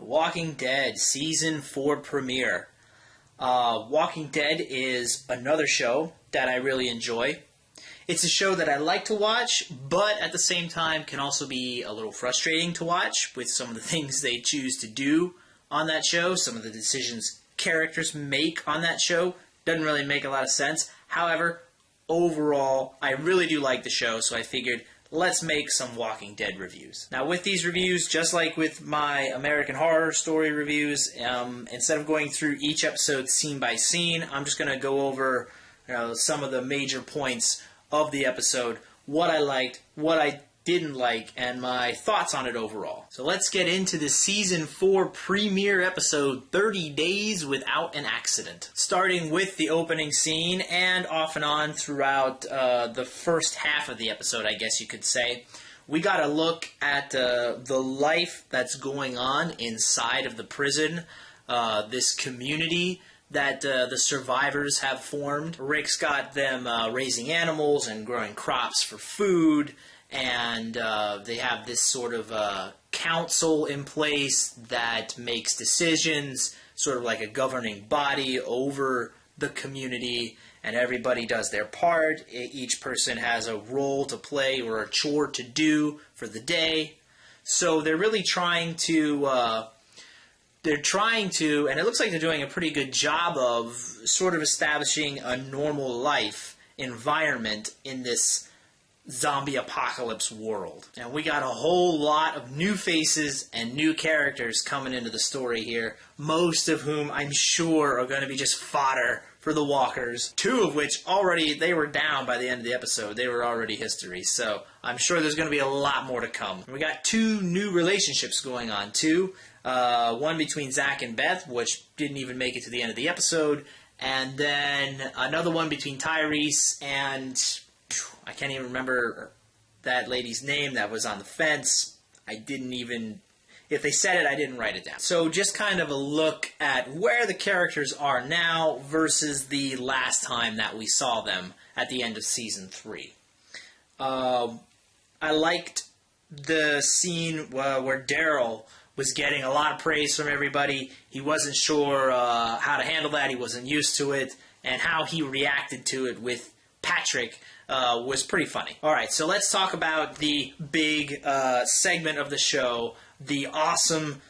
Walking Dead Season 4 premiere. Walking Dead is another show that I really enjoy. It's a show that I like to watch, but at the same time can also be a little frustrating to watch with some of the things they choose to do on that show. Some of the decisions characters make on that show doesn't really make a lot of sense. However, overall, I really do like the show, so I figured let's make some Walking Dead reviews. Now, with these reviews, just like with my American Horror Story reviews, instead of going through each episode scene by scene, I'm just going to go over some of the major points of the episode, what I liked, what I didn't like, and my thoughts on it overall. So let's get into the Season 4 premiere episode, 30 Days Without an Accident. Starting with the opening scene and off and on throughout the first half of the episode, I guess you could say, we got a look at the life that's going on inside of the prison, this community that the survivors have formed. Rick's got them raising animals and growing crops for food, and they have this sort of council in place that makes decisions, sort of like a governing body over the community, and everybody does their part. Each person has a role to play or a chore to do for the day. So they're really trying to, and it looks like they're doing a pretty good job of sort of establishing a normal life environment in this zombie apocalypse world. And we got a whole lot of new faces and new characters coming into the story here, most of whom I'm sure are going to be just fodder for the walkers, two of which already, they were down by the end of the episode. They were already history, so I'm sure there's going to be a lot more to come. We got two new relationships going on, too. One between Zach and Beth, which didn't even make it to the end of the episode, and then another one between Tyrese and I can't even remember that lady's name that was on the fence. If they said it, I didn't write it down. So just kind of a look at where the characters are now versus the last time that we saw them at the end of Season 3. I liked the scene where Daryl was getting a lot of praise from everybody. He wasn't sure how to handle that. He wasn't used to it. And how he reacted to it with Patrick was pretty funny. Alright, so let's talk about the big segment of the show, the awesome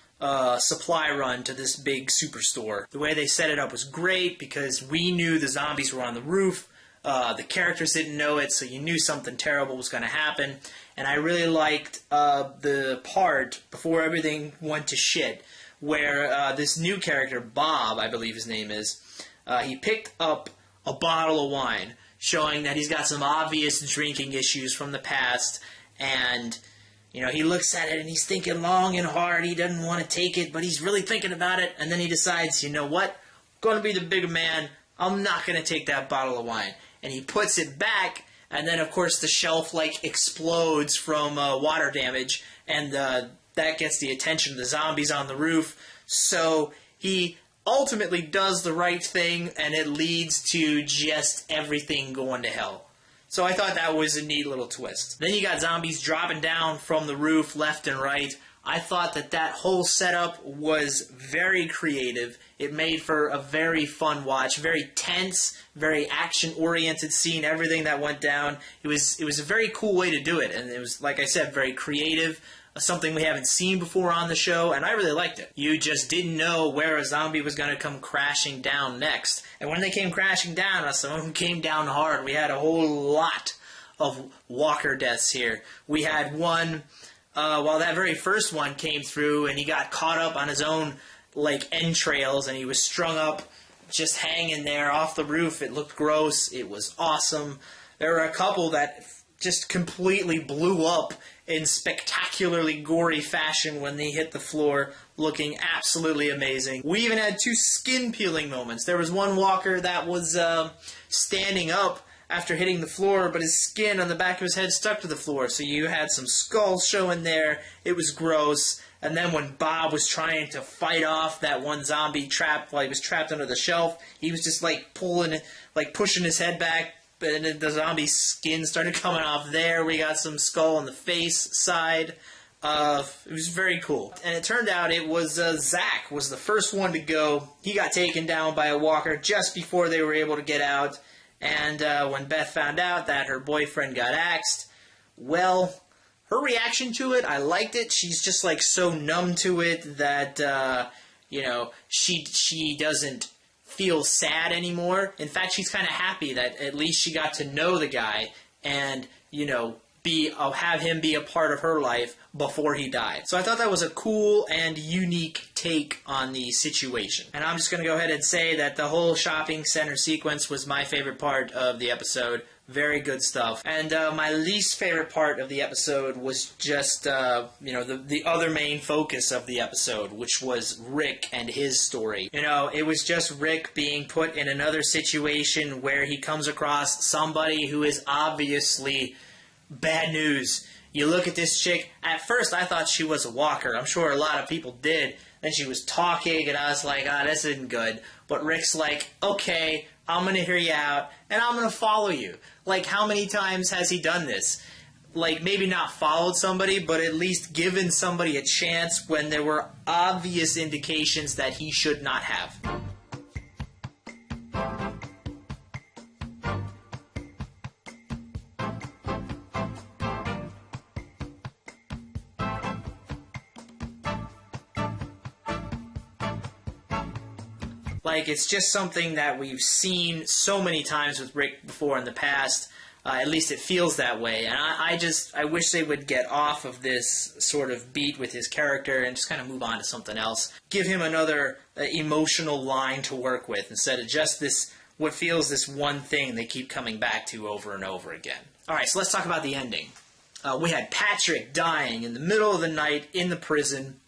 supply run to this big superstore. The way they set it up was great because we knew the zombies were on the roof. The characters didn't know it, so you knew something terrible was going to happen. And I really liked the part, before everything went to shit, where this new character, Bob, I believe his name is, he picked up a bottle of wine, showing that he's got some obvious drinking issues from the past, and he looks at it and he's thinking long and hard. He doesn't want to take it, but he's really thinking about it, and then he decides, you know what, I'm going to be the bigger man, I'm not going to take that bottle of wine. And he puts it back, and then of course the shelf explodes from water damage, and that gets the attention of the zombies on the roof. So he ultimately does the right thing, and it leads to just everything going to hell. So I thought that was a neat little twist. Then you got zombies dropping down from the roof left and right. I thought that whole setup was very creative. It made for a very fun watch, very tense, very action-oriented scene, everything that went down. It was a very cool way to do it, and it was, like I said, very creative. Something we haven't seen before on the show, and I really liked it. You just didn't know where a zombie was going to come crashing down next. And when they came crashing down, some of them came down hard. We had a whole lot of walker deaths here. We had one, that very first one came through, and he got caught up on his own, entrails, and he was strung up, just hanging there off the roof. It looked gross. It was awesome. There were a couple that just completely blew up in spectacularly gory fashion when they hit the floor, looking absolutely amazing. We even had two skin-peeling moments. There was one walker that was standing up after hitting the floor, but his skin on the back of his head stuck to the floor, so you had some skulls showing there. It was gross. And then when Bob was trying to fight off that one zombie trap while he was trapped under the shelf, he was just pushing his head back, and then the zombie skin started coming off there. We got some skull on the face side. It was very cool. And it turned out it was Zach was the first one to go. He got taken down by a walker just before they were able to get out. And when Beth found out that her boyfriend got axed, well, her reaction to it, I liked it. She's just like so numb to it that, you know, she doesn't feel sad anymore. In fact, she's kind of happy that at least she got to know the guy and, you know, have him be a part of her life before he died. So I thought that was a cool and unique take on the situation. And I'm just going to go ahead and say that the whole shopping center sequence was my favorite part of the episode. Very good stuff. And my least favorite part of the episode was just, you know, the other main focus of the episode, which was Rick and his story. You know, it was just Rick being put in another situation where he comes across somebody who is obviously bad news. You look at this chick, at first I thought she was a walker. I'm sure a lot of people did. Then she was talking and I was like, this isn't good. But Rick's like, okay, I'm going to hear you out and I'm going to follow you. Like, how many times has he done this? Like, maybe not followed somebody, but at least given somebody a chance when there were obvious indications that he should not have. Like, it's just something that we've seen so many times with Rick before in the past. At least it feels that way. And I wish they would get off of this sort of beat with his character and just kind of move on to something else. Give him another emotional line to work with instead of just this, what feels this one thing they keep coming back to over and over again. Alright, so let's talk about the ending. We had Patrick dying in the middle of the night in the prison.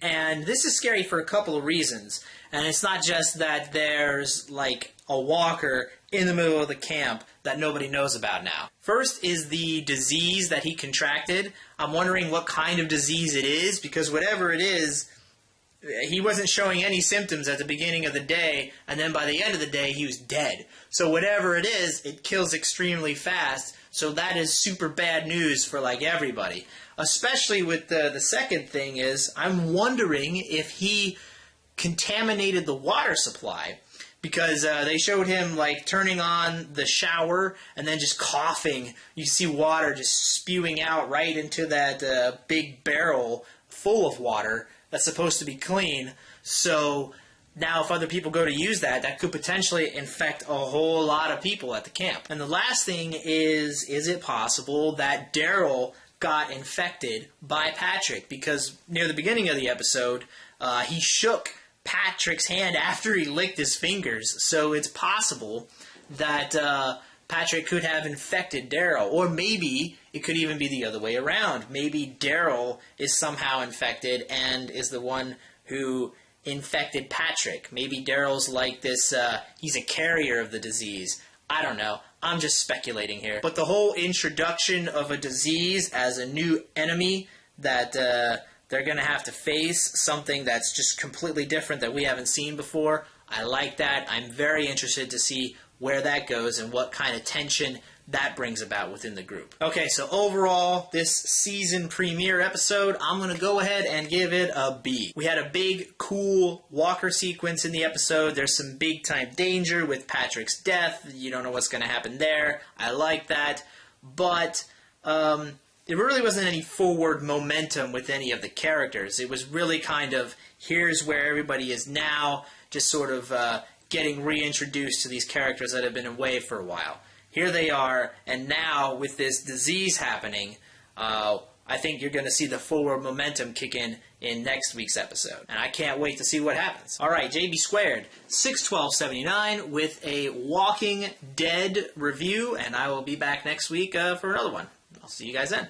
And this is scary for a couple of reasons. And it's not just that there's, like, a walker in the middle of the camp that nobody knows about now. First is the disease that he contracted. I'm wondering what kind of disease it is, because whatever it is, he wasn't showing any symptoms at the beginning of the day, and then by the end of the day, he was dead. So whatever it is, it kills extremely fast, so that is super bad news for, like, everybody. Especially with the second thing is, I'm wondering if he contaminated the water supply, because they showed him like turning on the shower and then just coughing. You see water just spewing out right into that big barrel full of water that's supposed to be clean. So now if other people go to use that, that could potentially infect a whole lot of people at the camp. And the last thing is it possible that Daryl got infected by Patrick? Because near the beginning of the episode, he shook Patrick's hand after he licked his fingers, so it's possible that Patrick could have infected Daryl, or maybe it could even be the other way around. Maybe Daryl is somehow infected and is the one who infected Patrick. Maybe Daryl's like this, he's a carrier of the disease. I don't know. I'm just speculating here. But the whole introduction of a disease as a new enemy that they're going to have to face, something that's just completely different that we haven't seen before. I like that. I'm very interested to see where that goes and what kind of tension that brings about within the group. Okay, so overall, this season premiere episode, I'm going to go ahead and give it a B. We had a big, cool walker sequence in the episode. There's some big-time danger with Patrick's death. You don't know what's going to happen there. I like that. But there really wasn't any forward momentum with any of the characters. It was really kind of, here's where everybody is now, just sort of getting reintroduced to these characters that have been away for a while. Here they are, and now with this disease happening, I think you're going to see the forward momentum kick in next week's episode. And I can't wait to see what happens. All right, JB Squared, 61279 with a Walking Dead review, and I will be back next week for another one. I'll see you guys then.